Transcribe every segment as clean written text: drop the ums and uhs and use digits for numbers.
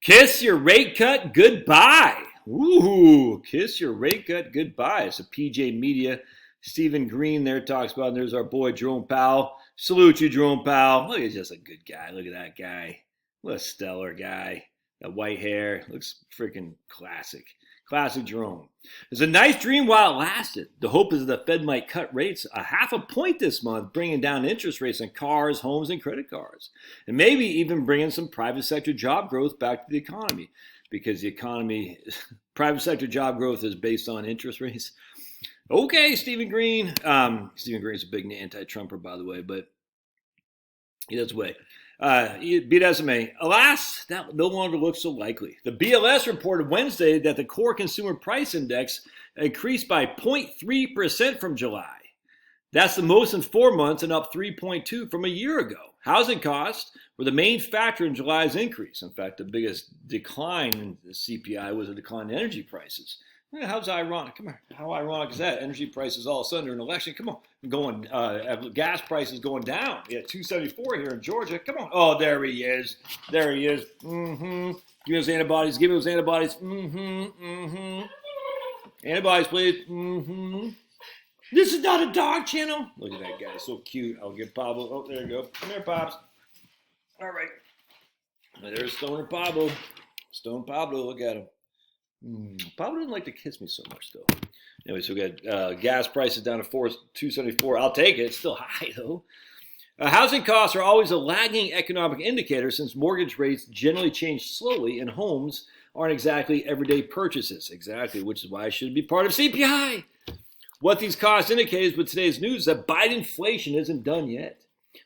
Kiss your rate cut goodbye. Ooh, kiss your rate cut goodbye. It's a PJ Media. Stephen Green there talks about, and there's our boy Jerome Powell. Salute you, Jerome Powell. Look, he's just a good guy. Look at that guy. What a stellar guy. That white hair looks freaking classic. Classic Jerome. It's a nice dream while it lasted. The hope is that the Fed might cut rates a half a point this month, bringing down interest rates on cars, homes, and credit cards. And maybe even bringing some private sector job growth back to the economy. Because the economy, private sector job growth is based on interest rates. Okay, Stephen Green. Stephen Green's a big anti-Trumper, by the way, but he does way. Beat SMA. Alas, that no longer looks so likely. The BLS reported Wednesday that the core consumer price index increased by 0.3% from July. That's the most in 4 months and up 3.2 from a year ago. Housing costs were the main factor in July's increase. In fact, the biggest decline in the CPI was a decline in energy prices. How's ironic? Come on, how ironic is that? Energy prices all of a sudden during an election. Come on, going gas prices going down. Yeah, 274 here in Georgia. Come on. Oh, there he is. There he is. Mm-hmm. Give me those antibodies. Give me those antibodies. Mm-hmm. Mm-hmm. Antibodies, please. Mm-hmm. This is not a dog channel. Look at that guy, so cute. I'll get Pablo. Oh, there you go. Come here, Pops. All right. There's Stoner Pablo. Stone Pablo. Look at him. Pablo didn't like to kiss me so much, though. Anyway, so we got gas prices down to 274. I'll take it. It's still high, though. Housing costs are always a lagging economic indicator since mortgage rates generally change slowly and homes aren't exactly everyday purchases. Exactly, which is why it should be part of CPI. What these costs indicate with today's news is that Biden inflation isn't done yet.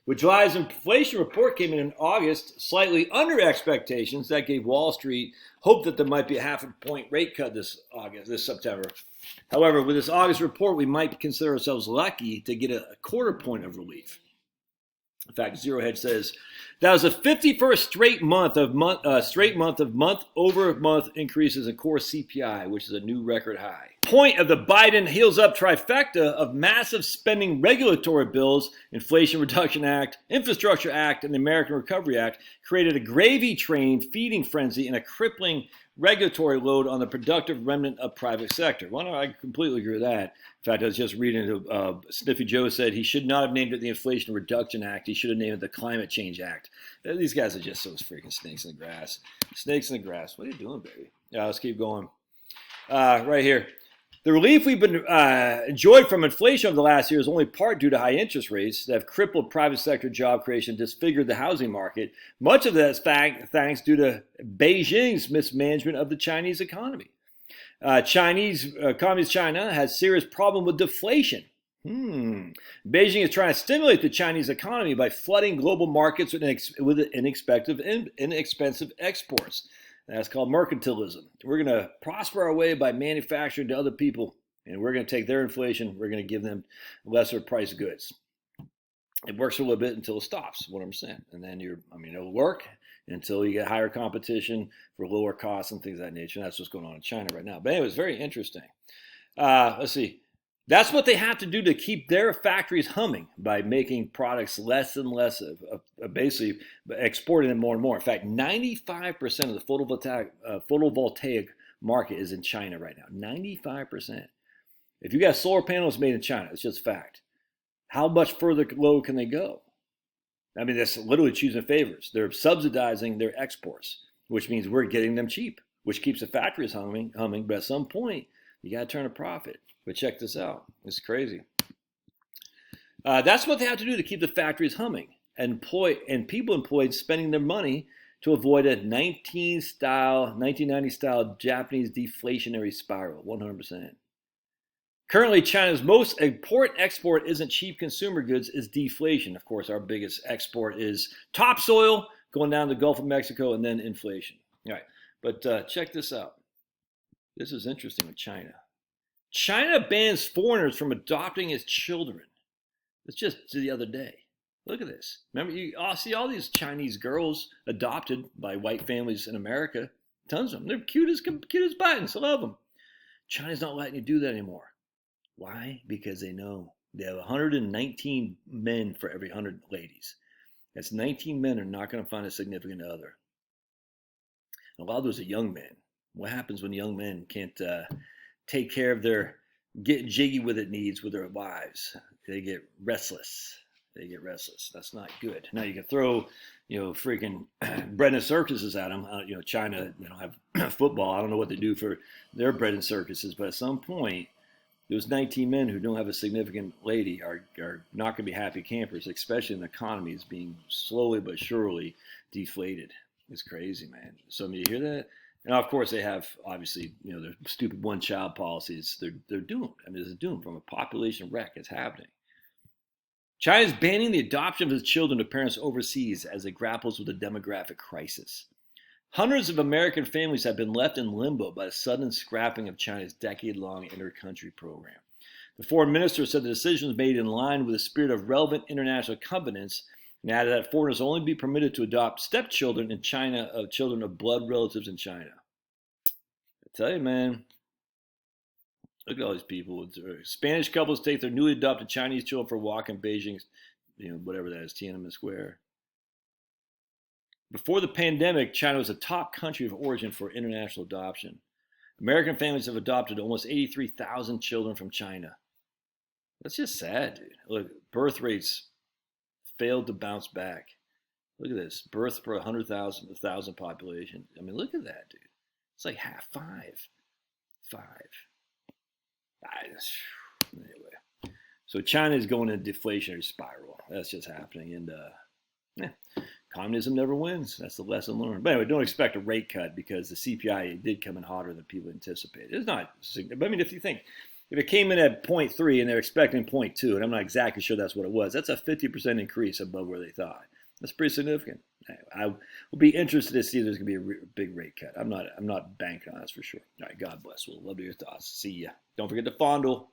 With July's inflation report came in August, slightly under expectations. That gave Wall Street hope that there might be a half a point rate cut this September. However, with this August report, we might consider ourselves lucky to get a quarter point of relief. In fact, Zero Hedge says that was the 51st straight month of month-over-month increases in core CPI, which is a new record high. Point of the Biden heels up trifecta of massive spending regulatory bills, Inflation Reduction Act, Infrastructure Act, and the American Recovery Act created a gravy train feeding frenzy and a crippling regulatory load on the productive remnant of private sector. Well, I completely agree with that. In fact, I was just reading Sniffy Joe said he should not have named it the Inflation Reduction Act. He should have named it the Climate Change Act. These guys are just those freaking snakes in the grass. Snakes in the grass. What are you doing, baby? Let's keep going. Right here. The relief we've been enjoyed from inflation over the last year is only part due to high interest rates that have crippled private sector job creation, disfigured the housing market. Much of that is thanks due to Beijing's mismanagement of the Chinese economy. Communist China has serious problem with deflation. Beijing is trying to stimulate the Chinese economy by flooding global markets with inexpensive exports. That's called mercantilism. We're going to prosper our way by manufacturing to other people, and we're going to take their inflation. We're going to give them lesser price goods. It works for a little bit until it stops, what I'm saying. And then it'll work until you get higher competition for lower costs and things of that nature. And that's what's going on in China right now. But anyway, it's very interesting. Let's see. That's what they have to do to keep their factories humming by making products less and less of basically exporting them more and more. In fact, 95% of the photovoltaic market is in China right now. 95%. If you got solar panels made in China, it's just fact. How much further low can they go? I mean, that's literally choosing favors. They're subsidizing their exports, which means we're getting them cheap, which keeps the factories humming. But at some point, you got to turn a profit. But check this out. It's crazy. That's what they have to do to keep the factories humming and people employed spending their money to avoid a 1990 style Japanese deflationary spiral, 100%. Currently, China's most important export isn't cheap consumer goods, it's deflation. Of course, our biggest export is topsoil going down the Gulf of Mexico and then inflation. All right, but check this out. This is interesting with China. China bans foreigners from adopting its children. It's just the other day. Look at this. Remember, you see all these Chinese girls adopted by white families in America. Tons of them. They're cute as buttons. I love them. China's not letting you do that anymore. Why? Because they know they have 119 men for every 100 ladies. That's 19 men are not going to find a significant other. A lot of those are young men. What happens when young men can't take care of their get jiggy with it needs with their wives? They get restless. They get restless. That's not good. Now you can throw, freaking bread and circuses at them. China, they don't have football. I don't know what they do for their bread and circuses, but at some point, those 19 men who don't have a significant lady are not going to be happy campers, especially when the economy is being slowly but surely deflated. It's crazy, man. So, I mean, you hear that? And of course, they have obviously, their stupid one-child policies. They're doomed. I mean, it's doomed from a population wreck. It's happening. China is banning the adoption of its children to parents overseas as it grapples with a demographic crisis. Hundreds of American families have been left in limbo by the sudden scrapping of China's decade-long inter-country program. The foreign minister said the decision was made in line with the spirit of relevant international covenants and added that foreigners only be permitted to adopt stepchildren in China of children of blood relatives in China. I tell you, man, look at all these people. Spanish couples take their newly adopted Chinese children for a walk in Beijing, whatever that is, Tiananmen Square. Before the pandemic, China was a top country of origin for international adoption. American families have adopted almost 83,000 children from China. That's just sad, dude. Look, birth rates failed to bounce back. Look at this. Birth per 100,000 population. I mean, look at that, dude. It's like half five. Anyway. So China is going in a deflationary spiral. That's just happening. And, communism never wins. That's the lesson learned. But anyway, don't expect a rate cut because the CPI did come in hotter than people anticipated. It's not significant. But I mean, if it came in at 0.3 and they're expecting 0.2, and I'm not exactly sure that's what it was, that's a 50% increase above where they thought. That's pretty significant. I will be interested to see if there's going to be a big rate cut. I'm not banking on this for sure. All right, God bless. We'll love to hear your thoughts. See ya. Don't forget to fondle.